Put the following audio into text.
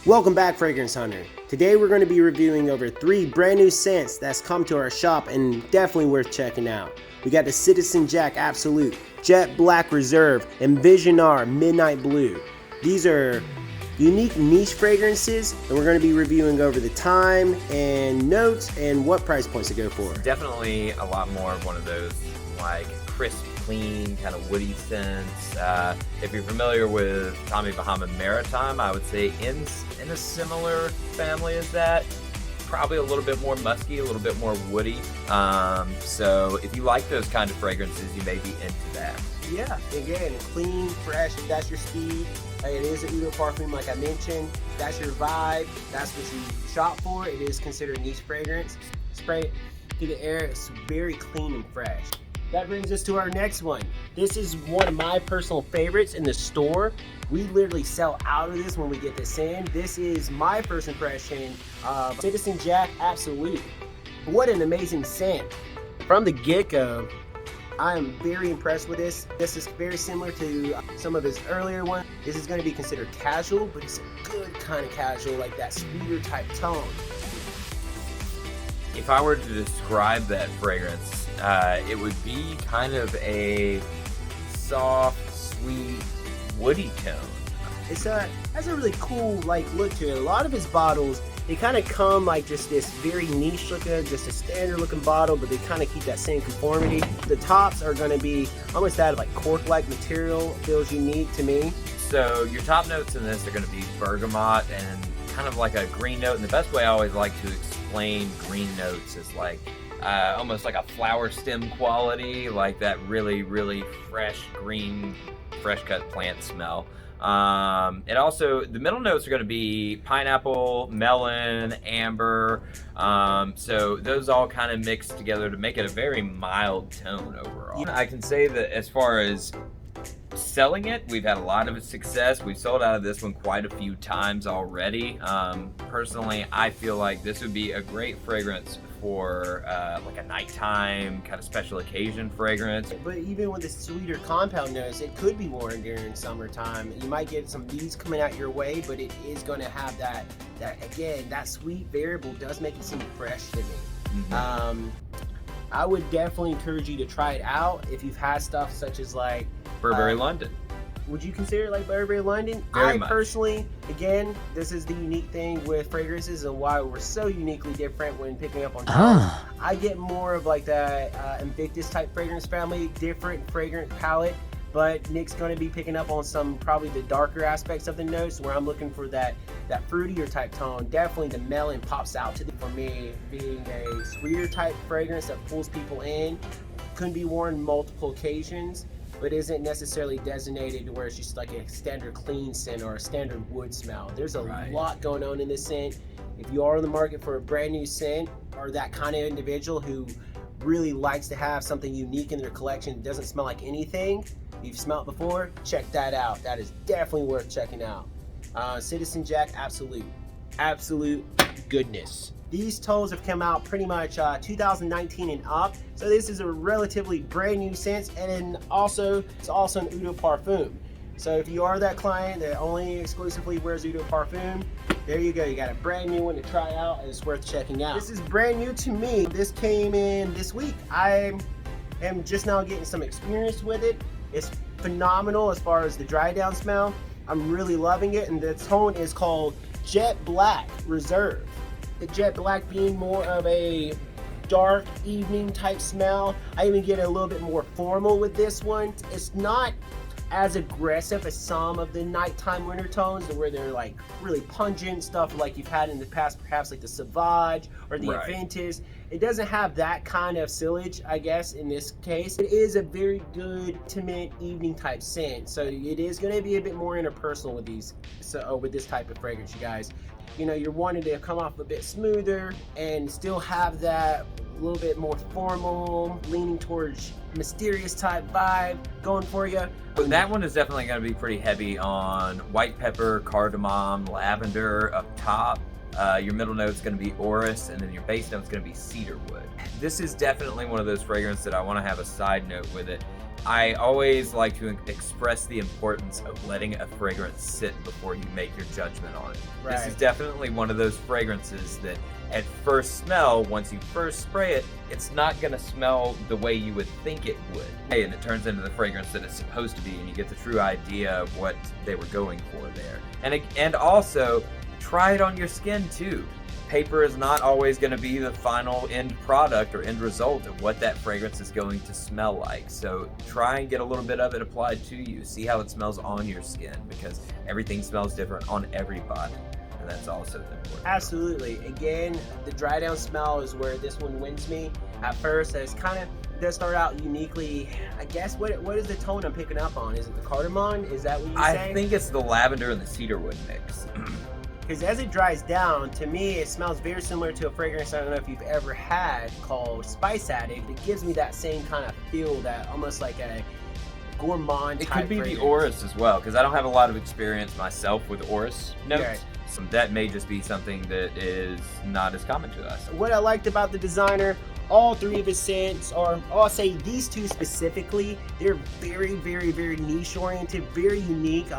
Welcome back, Fragrance Hunter. Today we're going to be reviewing over 3 brand new scents that's come to our shop and definitely worth checking out. We got the Citizen Jack Absolute, Jet Black Reserve, and Visionaire Midnight Blue. These are unique niche fragrances, and we're going to be reviewing over the time and notes and what price points to go for. Definitely a lot more of one of those like crisp, clean, kind of woody scents. If you're familiar with Tommy Bahama Maritime, I would say in a similar family as that. Probably a little bit more musky, a little bit more woody. So if you like those kind of fragrances, you may be into that. Yeah, again, clean, fresh, if that's your speed. It is an Eau de Parfum, like I mentioned. That's your vibe. That's what you shop for. It is considered a niche fragrance. Spray it through the air. It's very clean and fresh. That brings us to our next one. This is one of my personal favorites in the store. We literally sell out of this when we get this in. This is my first impression of Citizen Jack Absolute. What an amazing scent. From the get-go, I am very impressed with this. This is very similar to some of his earlier ones. This is going to be considered casual, but it's a good kind of casual, like that sweeter type tone. If I were to describe that fragrance, it would be kind of a soft, sweet, woody tone. It's has a really cool look to it. A lot of his bottles, they kind of come like just this very niche looking, just a standard looking bottle, but they kind of keep that same conformity. The tops are going to be almost that of like cork-like material. Feels unique to me. So your top notes in this are going to be bergamot and kind of like a green note. And the best way I always like to explain green notes is like almost like a flower stem quality, like that really, really fresh green, fresh cut plant smell. And also the middle notes are going to be pineapple, melon, amber. So those all kind of mix together to make it a very mild tone overall. I can say that as far as selling it, we've had a lot of success. We've sold out of this one quite a few times already. Personally, I feel like this would be a great fragrance for like a nighttime kind of special occasion fragrance. But even with the sweeter compound notes, it could be worn during summertime. You might get some bees coming out your way, but it is going to have that again, that sweet variable does make it seem fresh to me. Mm-hmm. I would definitely encourage you to try it out if you've had stuff such as like Burberry London. Would you consider it like Burberry London? Very much. Personally, again, this is the unique thing with fragrances and why we're so uniquely different when picking up on trends. I get more of like that Invictus type fragrance family, different fragrance palette, but Nick's going to be picking up on some probably the darker aspects of the notes where I'm looking for that fruitier type tone. Definitely the melon pops out for me, being a sweeter type fragrance that pulls people in. Couldn't be worn multiple occasions, but isn't necessarily designated to where it's just like a standard clean scent or a standard wood smell. There's a lot going on in this scent. If you are in the market for a brand new scent or that kind of individual who really likes to have something unique in their collection, doesn't smell like anything you've smelled before, check that out. That is definitely worth checking out. Citizen Jack Absolute goodness. These tones have come out pretty much 2019 and up, so this is a relatively brand new scent, and then it's also an Eau de Parfum. So if you are that client that only exclusively wears Eau de Parfum, there you go. You got a brand new one to try out, and it's worth checking out. This is brand new to me. This came in this week. I am just now getting some experience with it. It's phenomenal as far as the dry down smell. I'm really loving it, and the tone is called Jet Black Reserve. The Jet Black being more of a dark evening type smell. I even get a little bit more formal with this one. It's not as aggressive as some of the nighttime winter tones where they're like really pungent stuff like you've had in the past, perhaps like the Sauvage or the Aventus. It doesn't have that kind of silage, I guess, in this case. It is a very good intimate evening type scent, so it is going to be a bit more interpersonal with these. So with this type of fragrance, you guys, you know, you're wanting to come off a bit smoother and still have that a little bit more formal, leaning towards mysterious type vibe going for you. But that one is definitely going to be pretty heavy on white pepper, cardamom, lavender up top. Your middle note is going to be orris, and then your base note is going to be cedarwood. This is definitely one of those fragrances that I want to have a side note with it. I always like to express the importance of letting a fragrance sit before you make your judgment on it. Right. This is definitely one of those fragrances that at first smell, once you first spray it, it's not going to smell the way you would think it would. And it turns into the fragrance that it's supposed to be, and you get the true idea of what they were going for there. And also, try it on your skin too. Paper is not always going to be the final end product or end result of what that fragrance is going to smell like. So try and get a little bit of it applied to you. See how it smells on your skin, because everything smells different on everybody. And that's also important. Absolutely. Again, the dry down smell is where this one wins me. At first, it's kind of does start out uniquely. I guess what is the tone I'm picking up on? Is it the cardamom? Is that what you say? I think it's the lavender and the cedarwood mix. Because as it dries down, to me, it smells very similar to a fragrance I don't know if you've ever had called Spice Addict. It gives me that same kind of feel, that almost like a gourmand It type could be fragrance. the orris as well, because I don't have a lot of experience myself with orris notes. Right. So that may just be something that is not as common to us. What I liked about the designer, all three of his scents, or I'll say these two specifically, they're very, very, very niche oriented, very unique.